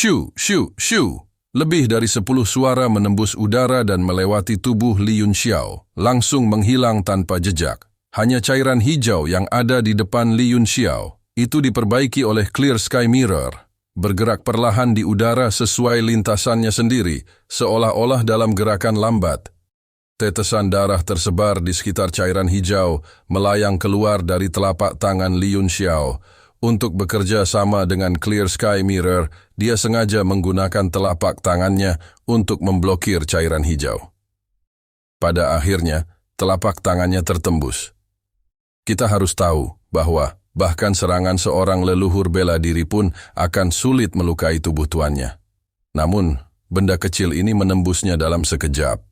Shoo, shoo, shoo. Lebih dari 10 suara menembus udara dan melewati tubuh Li Yunxiao, langsung menghilang tanpa jejak. Hanya cairan hijau yang ada di depan Li Yunxiao. Itu diperbaiki oleh Clear Sky Mirror. Bergerak perlahan di udara sesuai lintasannya sendiri, seolah-olah dalam gerakan lambat. Tetesan darah tersebar di sekitar cairan hijau, melayang keluar dari telapak tangan Li Yunxiao. Untuk bekerja sama dengan Clear Sky Mirror, dia sengaja menggunakan telapak tangannya untuk memblokir cairan hijau. Pada akhirnya, telapak tangannya tertembus. Kita harus tahu bahwa bahkan serangan seorang leluhur bela diri pun akan sulit melukai tubuh tuannya. Namun, benda kecil ini menembusnya dalam sekejap.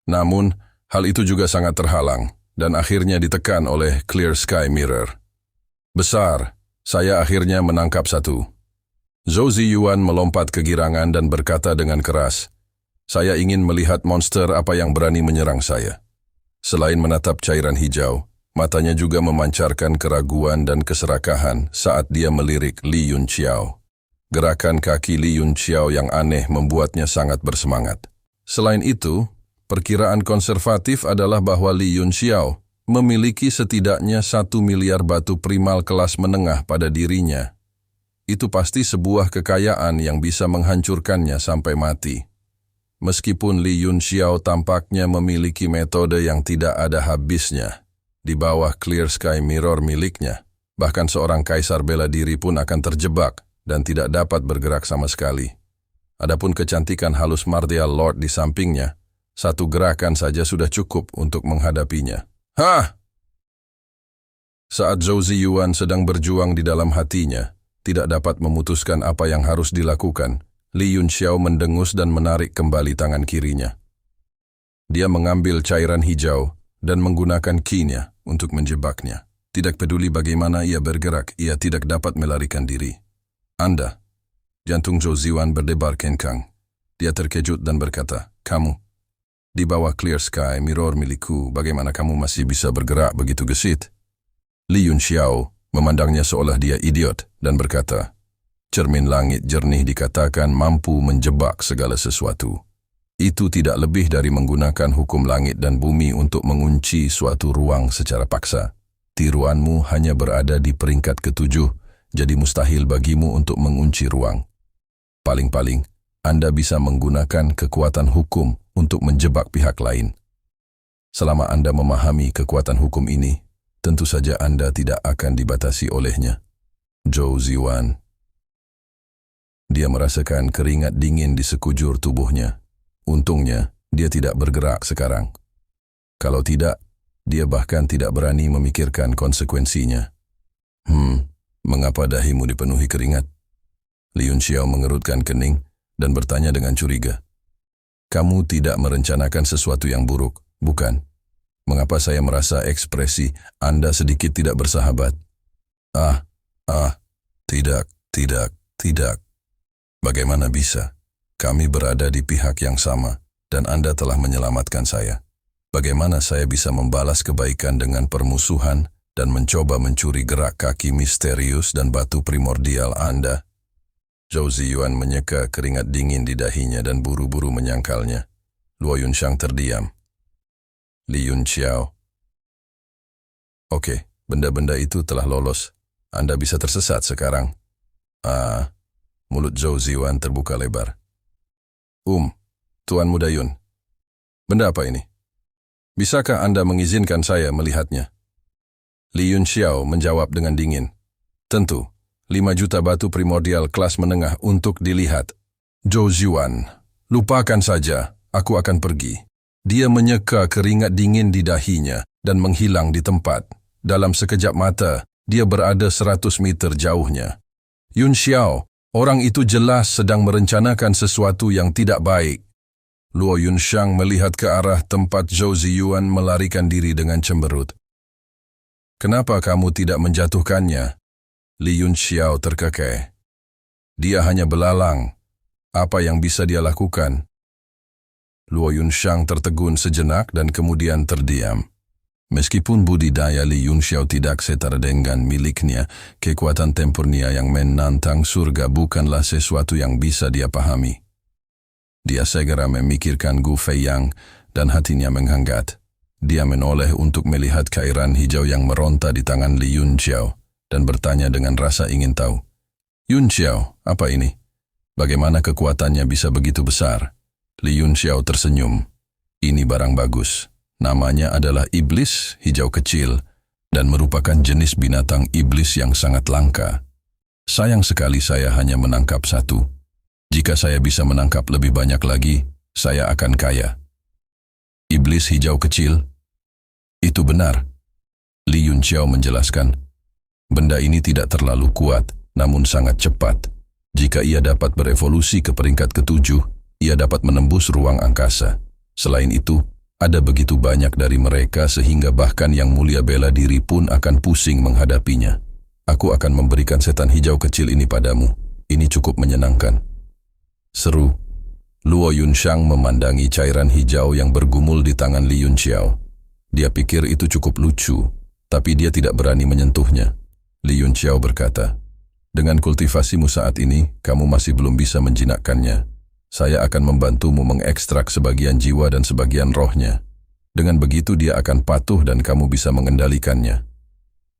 Namun, hal itu juga sangat terhalang dan akhirnya ditekan oleh Clear Sky Mirror. Besar, saya akhirnya menangkap satu. Zhou Ziyuan melompat ke girangan dan berkata dengan keras, "Saya ingin melihat monster apa yang berani menyerang saya." Selain menatap cairan hijau, matanya juga memancarkan keraguan dan keserakahan saat dia melirik Li Yunxiao. Gerakan kaki Li Yunxiao yang aneh membuatnya sangat bersemangat. Selain itu, perkiraan konservatif adalah bahwa Li Yunxiao memiliki setidaknya 1 miliar batu primal kelas menengah pada dirinya. Itu pasti sebuah kekayaan yang bisa menghancurkannya sampai mati. Meskipun Li Yunxiao tampaknya memiliki metode yang tidak ada habisnya, di bawah Clear Sky Mirror miliknya, bahkan seorang kaisar bela diri pun akan terjebak dan tidak dapat bergerak sama sekali. Adapun kecantikan halus Martial Lord di sampingnya, satu gerakan saja sudah cukup untuk menghadapinya. Hah! Saat Zhou Ziyuan sedang berjuang di dalam hatinya, tidak dapat memutuskan apa yang harus dilakukan, Li Yunxiao mendengus dan menarik kembali tangan kirinya. Dia mengambil cairan hijau dan menggunakan ki-nya untuk menjebaknya. Tidak peduli bagaimana ia bergerak, ia tidak dapat melarikan diri. Anda, jantung Zhou Ziyuan berdebar kencang. Dia terkejut dan berkata, "Kamu, di bawah Clear Sky Mirror milikku, bagaimana kamu masih bisa bergerak begitu gesit?" Li Yunxiao memandangnya seolah dia idiot dan berkata, "Cermin langit jernih dikatakan mampu menjebak segala sesuatu. Itu tidak lebih dari menggunakan hukum langit dan bumi untuk mengunci suatu ruang secara paksa. Tiruanmu hanya berada di peringkat ke-7, jadi mustahil bagimu untuk mengunci ruang. Paling-paling, Anda bisa menggunakan kekuatan hukum untuk menjebak pihak lain. Selama Anda memahami kekuatan hukum ini, tentu saja Anda tidak akan dibatasi olehnya." Zhou Ziyuan. Dia merasakan keringat dingin di sekujur tubuhnya. Untungnya, dia tidak bergerak sekarang. Kalau tidak, dia bahkan tidak berani memikirkan konsekuensinya. Mengapa dahimu dipenuhi keringat?" Li Yunxiao mengerutkan kening dan bertanya dengan curiga. "Kamu tidak merencanakan sesuatu yang buruk, bukan? Mengapa saya merasa ekspresi Anda sedikit tidak bersahabat?" Tidak. Bagaimana bisa? Kami berada di pihak yang sama, dan Anda telah menyelamatkan saya. Bagaimana saya bisa membalas kebaikan dengan permusuhan dan mencoba mencuri gerak kaki misterius dan batu primordial Anda?" Zhou Ziyuan menyeka keringat dingin di dahinya dan buru-buru menyangkalnya. Luo Yunxiang terdiam. Li Yunxiao. "Oke, benda-benda itu telah lolos. Anda bisa tersesat sekarang." Mulut Zhou Ziyuan terbuka lebar. Tuan Muda Yun, benda apa ini? Bisakah Anda mengizinkan saya melihatnya?" Li Yunxiao menjawab dengan dingin. "Tentu, 5 juta batu primordial kelas menengah untuk dilihat." "Zhou Ziyuan, lupakan saja, aku akan pergi." Dia menyeka keringat dingin di dahinya dan menghilang di tempat. Dalam sekejap mata, dia berada 100 meter jauhnya. "Yunxiao, orang itu jelas sedang merencanakan sesuatu yang tidak baik." Luo Yunxiang melihat ke arah tempat Zhou Ziyuan melarikan diri dengan cemberut. "Kenapa kamu tidak menjatuhkannya?" Li Yunxiao terkekeh. Dia hanya belalang. Apa yang bisa dia lakukan? Luo Yunxiang tertegun sejenak dan kemudian terdiam. Meskipun budidaya Li Yunxiao tidak setara dengan miliknya, kekuatan tempurnya yang menantang surga bukanlah sesuatu yang bisa dia pahami. Dia segera memikirkan Gu Feiyang dan hatinya menghangat. Dia menoleh untuk melihat cairan hijau yang meronta di tangan Li Yunxiao dan bertanya dengan rasa ingin tahu. Yunxiao, apa ini? Bagaimana kekuatannya bisa begitu besar? Li Yunxiao tersenyum. Ini barang bagus. Namanya adalah iblis hijau kecil dan merupakan jenis binatang iblis yang sangat langka. Sayang sekali saya hanya menangkap satu. Jika saya bisa menangkap lebih banyak lagi, saya akan kaya. Iblis hijau kecil? Itu benar. Li Yunxiao menjelaskan. Benda ini tidak terlalu kuat, namun sangat cepat. Jika ia dapat berevolusi ke peringkat ke-7, ia dapat menembus ruang angkasa. Selain itu, ada begitu banyak dari mereka sehingga bahkan yang mulia bela diri pun akan pusing menghadapinya. Aku akan memberikan setan hijau kecil ini padamu. Ini cukup menyenangkan. Seru. Luo Yunshang memandangi cairan hijau yang bergumul di tangan Li Yunxiao. Dia pikir itu cukup lucu, tapi dia tidak berani menyentuhnya. Li Yunxiao berkata, dengan kultivasimu saat ini, kamu masih belum bisa menjinakkannya. Saya akan membantumu mengekstrak sebagian jiwa dan sebagian rohnya. Dengan begitu dia akan patuh dan kamu bisa mengendalikannya.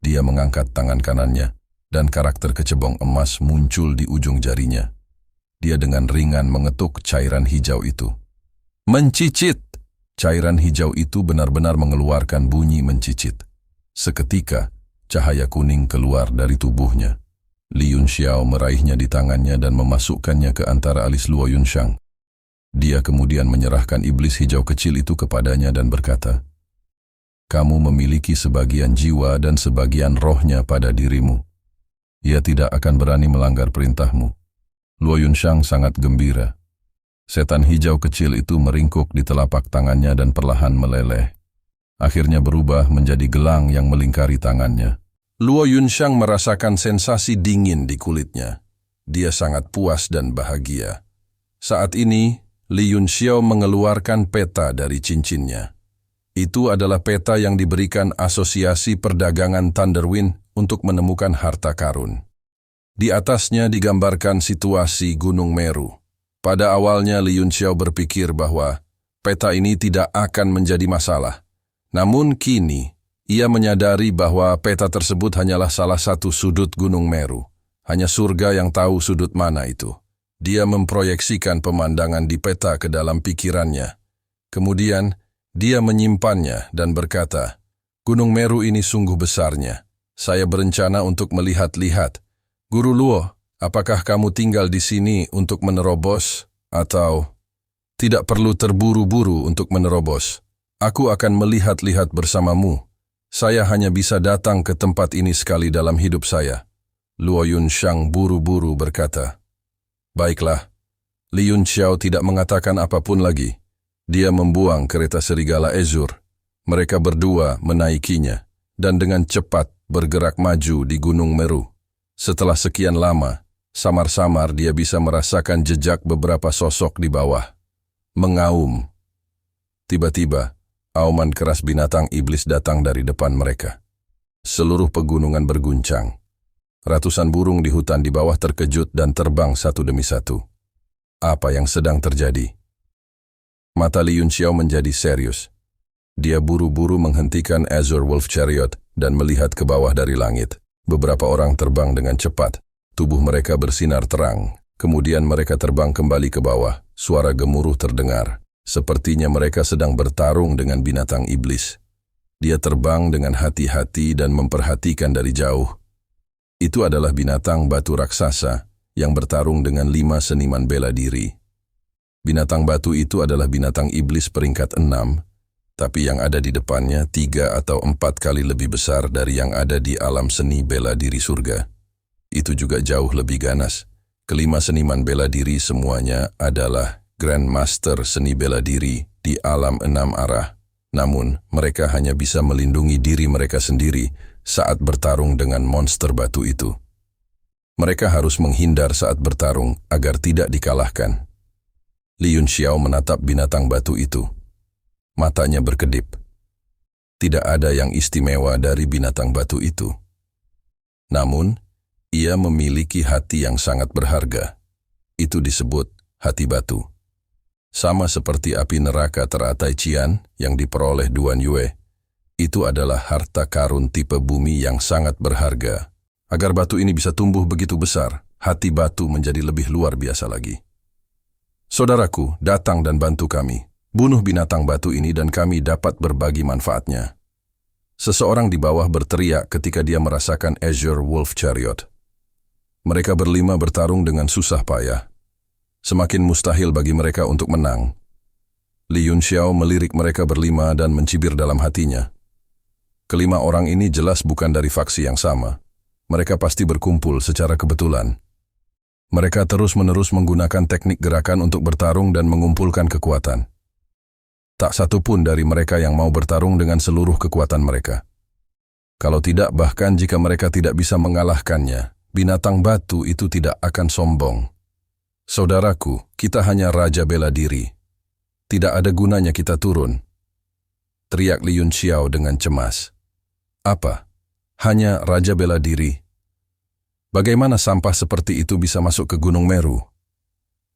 Dia mengangkat tangan kanannya, dan karakter kecebong emas muncul di ujung jarinya. Dia dengan ringan mengetuk cairan hijau itu. Mencicit! Cairan hijau itu benar-benar mengeluarkan bunyi mencicit. Seketika, cahaya kuning keluar dari tubuhnya. Li Yunxiao meraihnya di tangannya dan memasukkannya ke antara alis Luo Yunshang. Dia kemudian menyerahkan iblis hijau kecil itu kepadanya dan berkata, kamu memiliki sebagian jiwa dan sebagian rohnya pada dirimu. Ia tidak akan berani melanggar perintahmu. Luo Yunshang sangat gembira. Setan hijau kecil itu meringkuk di telapak tangannya dan perlahan meleleh. Akhirnya berubah menjadi gelang yang melingkari tangannya. Luo Yunshang merasakan sensasi dingin di kulitnya. Dia sangat puas dan bahagia. Saat ini, Li Yunxiao mengeluarkan peta dari cincinnya. Itu adalah peta yang diberikan Asosiasi Perdagangan Thunderwind untuk menemukan harta karun. Di atasnya digambarkan situasi Gunung Meru. Pada awalnya Li Yunxiao berpikir bahwa peta ini tidak akan menjadi masalah. Namun kini, ia menyadari bahwa peta tersebut hanyalah salah satu sudut Gunung Meru. Hanya surga yang tahu sudut mana itu. Dia memproyeksikan pemandangan di peta ke dalam pikirannya. Kemudian, dia menyimpannya dan berkata, Gunung Meru ini sungguh besarnya. Saya berencana untuk melihat-lihat. Guru Luo, apakah kamu tinggal di sini untuk menerobos? Atau tidak perlu terburu-buru untuk menerobos? Aku akan melihat-lihat bersamamu. Saya hanya bisa datang ke tempat ini sekali dalam hidup saya. Luo Yunshang buru-buru berkata. Baiklah. Li Yunxiao tidak mengatakan apapun lagi. Dia membuang kereta serigala Ezur. Mereka berdua menaikinya dan dengan cepat bergerak maju di Gunung Meru. Setelah sekian lama, samar-samar dia bisa merasakan jejak beberapa sosok di bawah. Mengaum. Tiba-tiba, auman keras binatang iblis datang dari depan mereka. Seluruh pegunungan berguncang. Ratusan burung di hutan di bawah terkejut dan terbang satu demi satu. Apa yang sedang terjadi? Mata Li Yunxiao menjadi serius. Dia buru-buru menghentikan Azure Wolf Chariot dan melihat ke bawah dari langit. Beberapa orang terbang dengan cepat. Tubuh mereka bersinar terang. Kemudian mereka terbang kembali ke bawah. Suara gemuruh terdengar. Sepertinya mereka sedang bertarung dengan binatang iblis. Dia terbang dengan hati-hati dan memperhatikan dari jauh. Itu adalah binatang batu raksasa yang bertarung dengan 5 seniman bela diri. Binatang batu itu adalah binatang iblis peringkat 6, tapi yang ada di depannya 3 atau 4 kali lebih besar dari yang ada di alam seni bela diri surga. Itu juga jauh lebih ganas. Kelima seniman bela diri semuanya adalah Grandmaster seni bela diri di alam 6 arah. Namun, mereka hanya bisa melindungi diri mereka sendiri saat bertarung dengan monster batu itu. Mereka harus menghindar saat bertarung agar tidak dikalahkan. Li Yunxiao menatap binatang batu itu. Matanya berkedip. Tidak ada yang istimewa dari binatang batu itu. Namun, ia memiliki hati yang sangat berharga. Itu disebut hati batu. Sama seperti api neraka teratai Qian yang diperoleh Duan Yue, itu adalah harta karun tipe bumi yang sangat berharga. Agar batu ini bisa tumbuh begitu besar, hati batu menjadi lebih luar biasa lagi. Saudaraku, datang dan bantu kami. Bunuh binatang batu ini dan kami dapat berbagi manfaatnya. Seseorang di bawah berteriak ketika dia merasakan Azure Wolf Chariot. Mereka berlima bertarung dengan susah payah. Semakin mustahil bagi mereka untuk menang. Li Yunxiao melirik mereka berlima dan mencibir dalam hatinya. Kelima orang ini jelas bukan dari faksi yang sama. Mereka pasti berkumpul secara kebetulan. Mereka terus-menerus menggunakan teknik gerakan untuk bertarung dan mengumpulkan kekuatan. Tak satu pun dari mereka yang mau bertarung dengan seluruh kekuatan mereka. Kalau tidak, bahkan jika mereka tidak bisa mengalahkannya, binatang batu itu tidak akan sombong. Saudaraku, kita hanya raja bela diri. Tidak ada gunanya kita turun. Teriak Li Yunxiao dengan cemas. Apa? Hanya raja bela diri? Bagaimana sampah seperti itu bisa masuk ke Gunung Meru?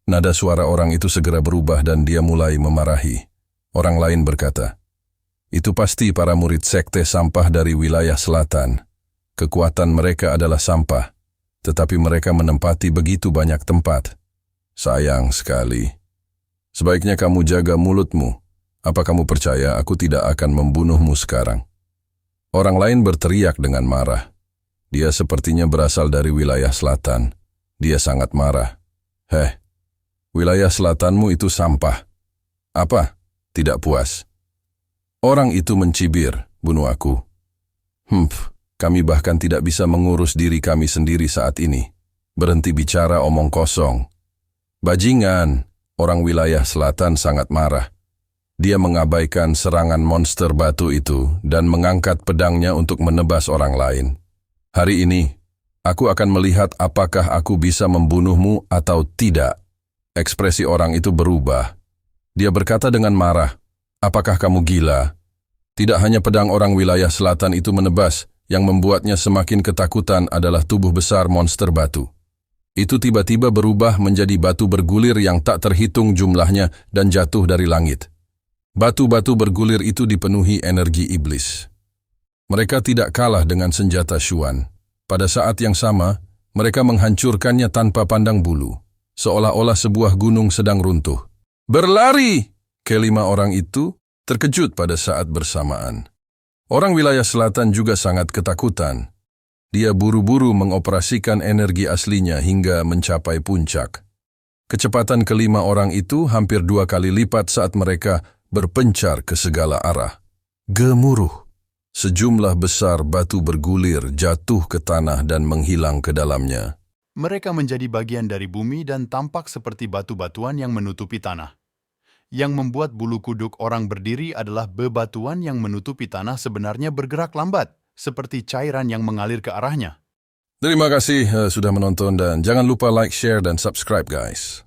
Nada suara orang itu segera berubah dan dia mulai memarahi. Orang lain berkata, itu pasti para murid sekte sampah dari wilayah selatan. Kekuatan mereka adalah sampah, tetapi mereka menempati begitu banyak tempat. Sayang sekali. Sebaiknya kamu jaga mulutmu. Apa kamu percaya aku tidak akan membunuhmu sekarang? Orang lain berteriak dengan marah. Dia sepertinya berasal dari wilayah selatan. Dia sangat marah. Wilayah selatanmu itu sampah. Apa? Tidak puas. Orang itu mencibir, bunuh aku. Kami bahkan tidak bisa mengurus diri kami sendiri saat ini. Berhenti bicara omong kosong. Bajingan, orang wilayah selatan sangat marah. Dia mengabaikan serangan monster batu itu dan mengangkat pedangnya untuk menebas orang lain. Hari ini, aku akan melihat apakah aku bisa membunuhmu atau tidak. Ekspresi orang itu berubah. Dia berkata dengan marah, apakah kamu gila? Tidak hanya pedang orang wilayah selatan itu menebas, yang membuatnya semakin ketakutan adalah tubuh besar monster batu. Itu tiba-tiba berubah menjadi batu bergulir yang tak terhitung jumlahnya dan jatuh dari langit. Batu-batu bergulir itu dipenuhi energi iblis. Mereka tidak kalah dengan senjata Xuan. Pada saat yang sama, mereka menghancurkannya tanpa pandang bulu, seolah-olah sebuah gunung sedang runtuh. Berlari! Kelima orang itu terkejut pada saat bersamaan. Orang wilayah selatan juga sangat ketakutan. Dia buru-buru mengoperasikan energi aslinya hingga mencapai puncak. Kecepatan kelima orang itu hampir 2 kali lipat saat mereka berpencar ke segala arah. Gemuruh. Sejumlah besar batu bergulir jatuh ke tanah dan menghilang ke dalamnya. Mereka menjadi bagian dari bumi dan tampak seperti batu-batuan yang menutupi tanah. Yang membuat bulu kuduk orang berdiri adalah bebatuan yang menutupi tanah sebenarnya bergerak lambat, seperti cairan yang mengalir ke arahnya. Terima kasih sudah menonton dan jangan lupa like, share, dan subscribe guys.